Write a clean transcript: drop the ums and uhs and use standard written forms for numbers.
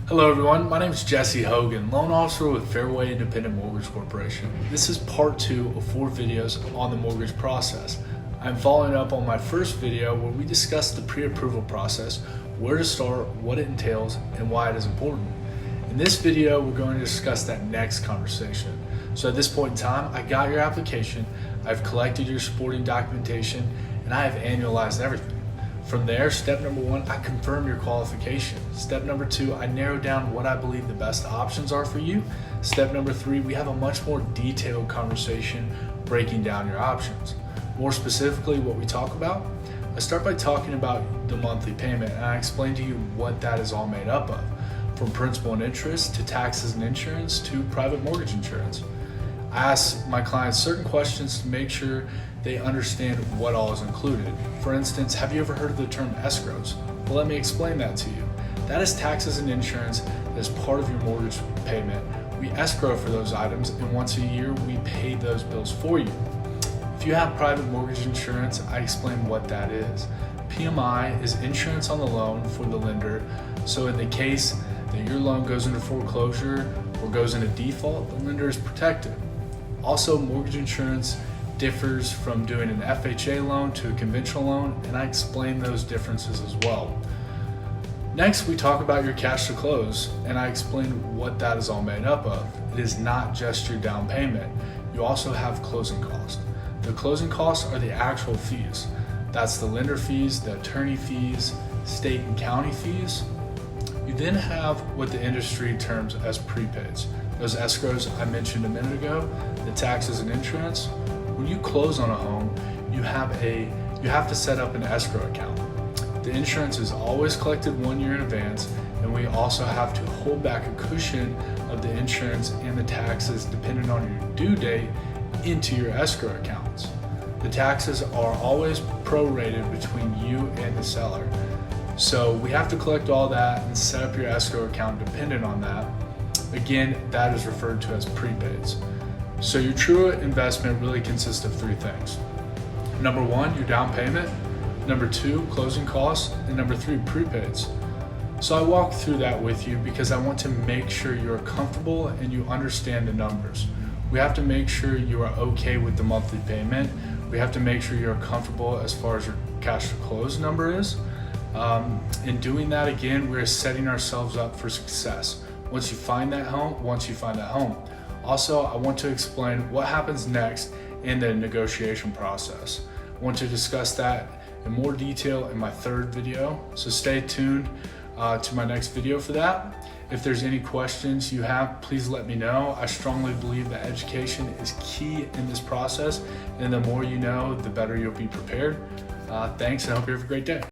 Hello everyone, my name is Jesse Hogan, loan officer with Fairway Independent Mortgage Corporation. This is part 2 of 4 videos on the mortgage process. I'm following up on my first video where we discussed the pre-approval process, where to start, what it entails, and why it is important. In this video, we're going to discuss that next conversation. So at this point in time, I got your application, I've collected your supporting documentation, and I have annualized everything. From there, step number 1, I confirm your qualification. Step number 2, I narrow down what I believe the best options are for you. Step number 3, we have a much more detailed conversation breaking down your options. More specifically, what we talk about, I start by talking about the monthly payment, and I explain to you what that is all made up of, from principal and interest to taxes and insurance to private mortgage insurance. I ask my clients certain questions to make sure they understand what all is included. For instance, have you ever heard of the term escrows? Well, let me explain that to you. That is taxes and insurance as part of your mortgage payment. We escrow for those items, and once a year, we pay those bills for you. If you have private mortgage insurance, I explain what that is. PMI is insurance on the loan for the lender, so in the case that your loan goes into foreclosure or goes into default, the lender is protected. Also, mortgage insurance differs from doing an FHA loan to a conventional loan, and I explain those differences as well. Next, we talk about your cash to close, and I explain what that is all made up of. It is not just your down payment. You also have closing costs. The closing costs are the actual fees. That's the lender fees, the attorney fees, state and county fees. You then have what the industry terms as prepaids. Those escrows I mentioned a minute ago, the taxes and insurance. When you close on a home, you have to set up an escrow account. The insurance is always collected 1 year in advance, and we also have to hold back a cushion of the insurance and the taxes depending on your due date into your escrow accounts. The taxes are always prorated between you and the seller. So we have to collect all that and set up your escrow account dependent on that. Again, that is referred to as prepaids. So your true investment really consists of 3 things. Number 1, your down payment. Number 2, closing costs. And number 3, prepaids. So I walk through that with you because I want to make sure you're comfortable and you understand the numbers. We have to make sure you are okay with the monthly payment. We have to make sure you're comfortable as far as your cash to close number is. In doing that, again, we're setting ourselves up for success. Once you find that home. Also, I want to explain what happens next in the negotiation process. I want to discuss that in more detail in my 3rd video, so stay tuned to my next video for that. If there's any questions you have, please let me know. I strongly believe that education is key in this process, and the more you know, the better you'll be prepared. Thanks, and I hope you have a great day.